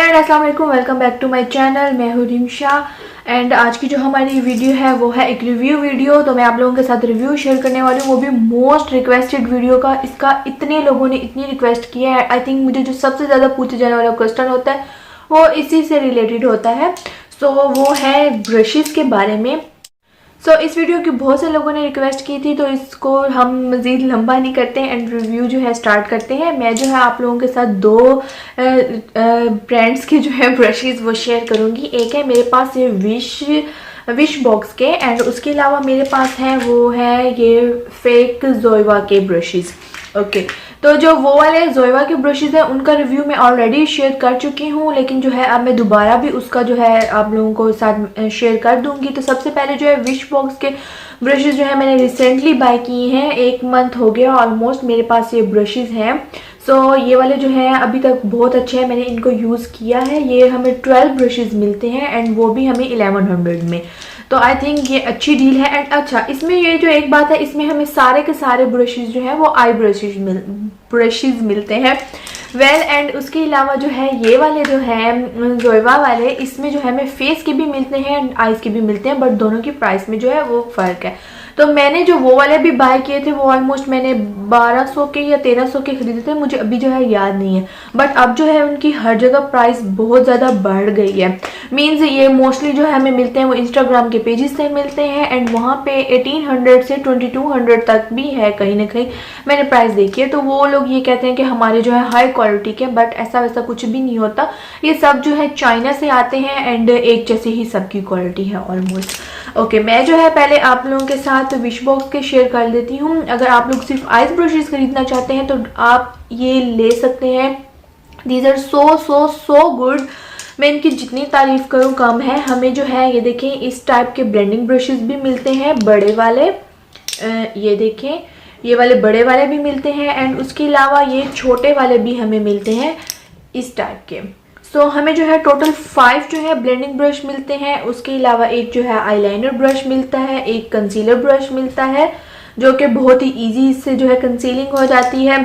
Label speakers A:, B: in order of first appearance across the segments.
A: Friend अस्सलाम वालेकुम, welcome back to my channel. मैं हूँ रिमशा एंड आज की जो हमारी वीडियो है वो है एक रिव्यू वीडियो। तो मैं आप लोगों के साथ रिव्यू शेयर करने वाली हूँ, वो भी मोस्ट रिक्वेस्टेड वीडियो का। इसका इतने लोगों ने इतनी रिक्वेस्ट किया है। आई थिंक मुझे जो सबसे ज़्यादा पूछे जाने वाला क्वेश्चन होता है वो इसी से रिलेटेड होता है। सो वो है ब्रशेस के बारे में। इस वीडियो की बहुत से लोगों ने रिक्वेस्ट की थी, तो इसको हम मज़ीद लंबा नहीं करते हैं एंड रिव्यू जो है स्टार्ट करते हैं। मैं जो है आप लोगों के साथ दो ब्रांड्स के जो है ब्रशेस वो शेयर करूंगी। एक है मेरे पास ये विश बॉक्स के एंड उसके अलावा मेरे पास है वो है ये फेक जोइवा के ब्रशेस। ओके, तो जो वो वाले जोइवा के ब्रशेस हैं उनका रिव्यू मैं ऑलरेडी शेयर कर चुकी हूँ, लेकिन जो है अब मैं दोबारा भी उसका जो है आप लोगों को साथ शेयर कर दूंगी। तो सबसे पहले जो है विश बॉक्स के ब्रशेस जो है मैंने रिसेंटली बाय किए हैं, 1 मंथ हो गया ऑलमोस्ट मेरे पास ये ब्रशेस हैं। ये वाले जो है अभी तक बहुत अच्छे हैं, मैंने इनको यूज़ किया है। ये हमें 12 ब्रशेस मिलते हैं एंड वो भी हमें 1100 में। तो आई थिंक ये अच्छी डील है। एंड अच्छा, इसमें ये जो एक बात है, इसमें हमें सारे के सारे ब्रशेस जो है वो आई ब्रशेस मिलते हैं। एंड उसके अलावा जो है ये वाले जो है जोइवा वाले, इसमें जो है हमें फेस के भी मिलते हैं एंड आईज के भी मिलते हैं, बट दोनों की प्राइस में जो है वो फ़र्क है। तो मैंने जो वो वाले भी बाय किए थे वो ऑलमोस्ट मैंने 1200 के या 1300 के खरीदे थे, मुझे अभी जो है याद नहीं है। बट अब जो है उनकी हर जगह प्राइस बहुत ज़्यादा बढ़ गई है। मीन्स ये मोस्टली जो है हमें मिलते हैं वो इंस्टाग्राम के पेजेस से मिलते हैं एंड वहाँ पे 1800 से 2200 तक भी है कहीं ना कहीं, मैंने प्राइस देखी है। तो वो लोग ये कहते हैं कि हमारे जो है हाई क्वालिटी के, बट ऐसा वैसा कुछ भी नहीं होता। ये सब जो है चाइना से आते हैं एंड एक जैसे ही सबकी क्वालिटी है ऑलमोस्ट। ओके, मैं जो है पहले आप लोगों के साथ विश बॉक्स के शेयर कर देती हूँ। अगर आप लोग सिर्फ आइज ब्रशेस खरीदना चाहते हैं तो आप ये ले सकते हैं। These are so good. मैं इनकी जितनी तारीफ करूँ कम है। हमें जो है ये देखें इस टाइप के ब्लेंडिंग ब्रशेस भी मिलते हैं, बड़े वाले। ये देखें ये वाले बड़े वाले भी मिलते हैं एंड उसके अलावा ये छोटे वाले भी हमें मिलते हैं इस टाइप के। हमें जो है टोटल 5 जो है ब्लेंडिंग ब्रश मिलते हैं। उसके अलावा एक जो है आईलाइनर ब्रश मिलता है, एक कंसीलर ब्रश मिलता है जो कि बहुत ही इजी इससे जो है कंसीलिंग हो जाती है।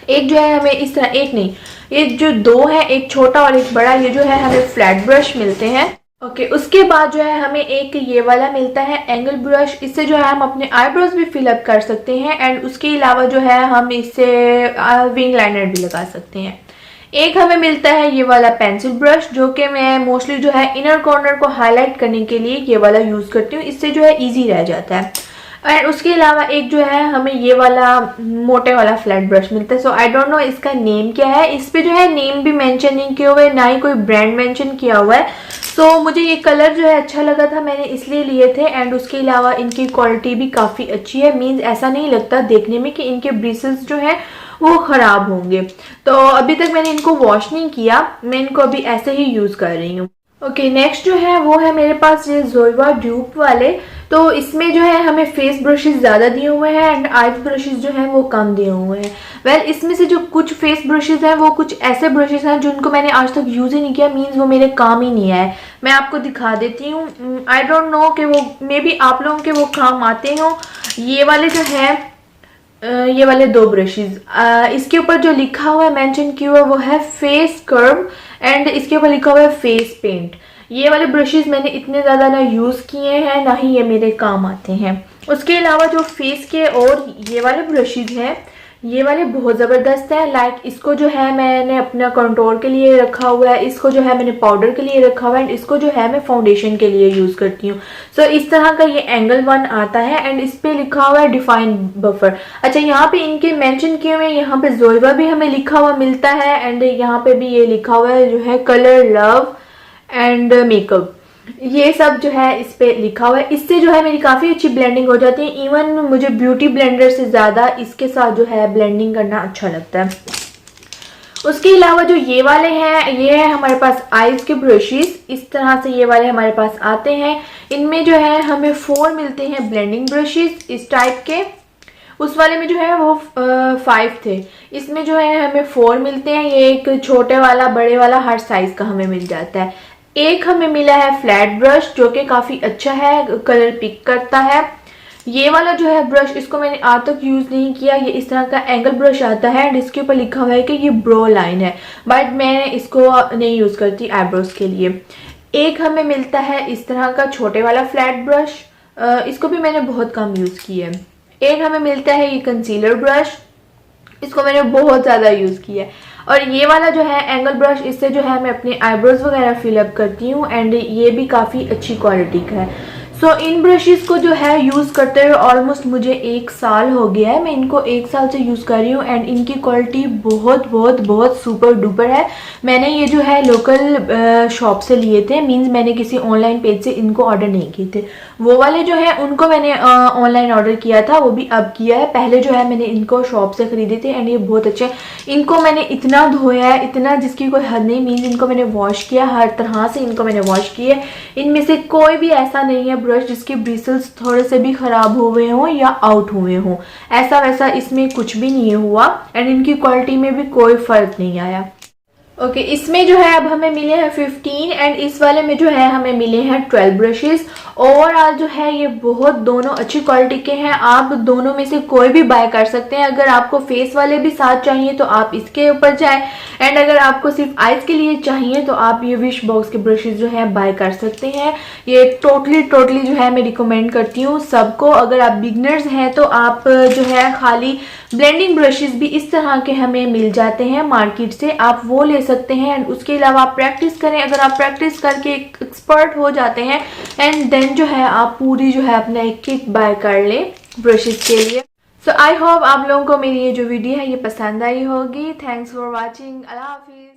A: एक जो है हमें इस तरह, एक नहीं, एक जो 2 है, एक छोटा और एक बड़ा, ये जो है हमें फ्लैट ब्रश मिलते हैं। ओके, उसके बाद जो है हमें एक ये वाला मिलता है एंगल ब्रश। इससे जो है हम अपने आईब्रोज भी फिलअप कर सकते हैं एंड उसके अलावा जो है हम इससे विंग लाइनर भी लगा सकते हैं। एक हमें मिलता है ये वाला पेंसिल ब्रश, जो कि मैं मोस्टली जो है इनर कॉर्नर को हाईलाइट करने के लिए ये वाला यूज़ करती हूँ, इससे जो है इजी रह जाता है। एंड उसके अलावा एक जो है हमें ये वाला मोटे वाला फ्लैट ब्रश मिलता है। आई डोंट नो इसका नेम क्या है। इस पे जो है नेम भी मेंशन नहीं किया हुआ है, ना ही कोई ब्रांड मेंशन किया हुआ है। मुझे ये कलर जो है अच्छा लगा था, मैंने इसलिए लिए थे। एंड उसके अलावा इनकी क्वालिटी भी काफ़ी अच्छी है। मीन्स ऐसा नहीं लगता देखने में कि इनके ब्रिसल्स जो है वो ख़राब होंगे। तो अभी तक मैंने इनको वॉश नहीं किया, मैं इनको अभी ऐसे ही यूज़ कर रही हूँ। ओके, नेक्स्ट जो है वो है मेरे पास ये जोइवा ड्यूप वाले। तो इसमें जो है हमें फेस ब्रशेस ज़्यादा दिए हुए हैं एंड आईज ब्रशेस जो हैं वो कम दिए हुए हैं। इसमें से जो कुछ फेस ब्रशेस हैं वो कुछ ऐसे ब्रशेस हैं जिनको मैंने आज तक यूज़ ही नहीं किया, मीन्स वो मेरे काम ही नहीं आए। मैं आपको दिखा देती हूँ। आई डोंट नो कि वो मे बी आप लोगों के वो काम आते हों। ये वाले जो है ये वाले 2 ब्रशेस, इसके ऊपर जो लिखा हुआ है मेंशन किया हुआ है वो है फेस कर्व एंड इसके ऊपर लिखा हुआ है फेस पेंट। ये वाले ब्रशेस मैंने इतने ज़्यादा ना यूज़ किए हैं, ना ही ये मेरे काम आते हैं। उसके अलावा जो फेस के और ये वाले ब्रशेस हैं, ये वाले बहुत ज़बरदस्त है। लाइक इसको जो है मैंने अपना कंटूर के लिए रखा हुआ है, इसको जो है मैंने पाउडर के लिए रखा हुआ है एंड इसको जो है मैं फाउंडेशन के लिए यूज़ करती हूँ। इस तरह का ये एंगल 1 आता है एंड इस पे लिखा हुआ है डिफाइन बफर। अच्छा, यहाँ पे इनके मेंशन किए हुए, यहाँ पे जोइवा भी हमें लिखा हुआ मिलता है एंड यहाँ पे भी ये लिखा हुआ है जो है कलर लव एंड मेकअप, ये सब जो है इस पे लिखा हुआ है। इससे जो है मेरी काफ़ी अच्छी ब्लेंडिंग हो जाती है। इवन मुझे ब्यूटी ब्लेंडर से ज़्यादा इसके साथ जो है ब्लेंडिंग करना अच्छा लगता है। उसके अलावा जो ये वाले हैं, ये है हमारे पास आईज के ब्रशेस। इस तरह से ये वाले हमारे पास आते हैं। इनमें जो है हमें 4 मिलते हैं ब्लेंडिंग ब्रशेस इस टाइप के। उस वाले में जो है वो 5 थे, इसमें जो है हमें 4 मिलते हैं। ये एक छोटे वाला, बड़े वाला, हर साइज का हमें मिल जाता है। एक हमें मिला है फ्लैट ब्रश जो कि काफ़ी अच्छा है, कलर पिक करता है। ये वाला जो है ब्रश, इसको मैंने आज तक यूज़ नहीं किया। ये इस तरह का एंगल ब्रश आता है एंड इसके ऊपर लिखा हुआ है कि ये ब्रो लाइन है, बट मैं इसको नहीं यूज़ करती आईब्रोज के लिए। एक हमें मिलता है इस तरह का छोटे वाला फ्लैट ब्रश, इसको भी मैंने बहुत कम यूज़ किया है। एक हमें मिलता है ये कंसीलर ब्रश, इसको मैंने बहुत ज़्यादा यूज़ किया है। और ये वाला जो है एंगल ब्रश, इससे जो है मैं अपने आईब्रोज वगैरह फिलअप करती हूँ एंड ये भी काफ़ी अच्छी क्वालिटी का है। सो इन ब्रशेस को जो है यूज़ करते हुए ऑलमोस्ट मुझे 1 साल हो गया है। मैं इनको 1 साल से यूज़ कर रही हूँ एंड इनकी क्वालिटी बहुत बहुत बहुत सुपर डुपर है। मैंने ये जो है लोकल शॉप से लिए थे, मींस मैंने किसी ऑनलाइन पेज से इनको ऑर्डर नहीं किए थे। वो वाले जो है उनको मैंने ऑनलाइन ऑर्डर किया था, वो भी अब किया है। पहले जो है मैंने इनको शॉप से खरीदे थे एंड ये बहुत अच्छे हैं। इनको मैंने इतना धोया है, इतना जिसकी कोई हद नहीं, मीन्स इनको मैंने वॉश किया, हर तरह से इनको मैंने वॉश किया। इनमें से कोई भी ऐसा नहीं है ब्रश जिसके ब्रिसल्स थोड़े से भी खराब हुए हों या आउट हुए हों, ऐसा वैसा इसमें कुछ भी नहीं हुआ एंड इनकी क्वालिटी में भी कोई फर्क नहीं आया। ओके, इसमें जो है अब हमें मिले हैं 15 एंड इस वाले में जो है हमें मिले हैं 12 ब्रशेस। ओवरऑल जो है ये बहुत दोनों अच्छी क्वालिटी के हैं। आप दोनों में से कोई भी बाय कर सकते हैं। अगर आपको फेस वाले भी साथ चाहिए तो आप इसके ऊपर जाएं एंड अगर आपको सिर्फ आइज के लिए चाहिए तो आप ये विश बॉक्स के ब्रशेस जो है बाय कर सकते हैं। ये टोटली जो है मैं रिकमेंड करती हूँ सबको। अगर आप बिगनर्स हैं तो आप जो है खाली ब्लेंडिंग ब्रशेस भी इस तरह के हमें मिल जाते हैं मार्केट से, आप वो ले सकते हैं एंड उसके अलावा आप प्रैक्टिस करें। अगर आप प्रैक्टिस करके एक एक्सपर्ट हो जाते हैं एंड देन जो है आप पूरी जो है अपना एक किट बाय कर लें ब्रशेस के लिए। सो आई होप आप लोगों को मेरी ये जो वीडियो है ये पसंद आई होगी। Thanks for watching. Allah Hafiz.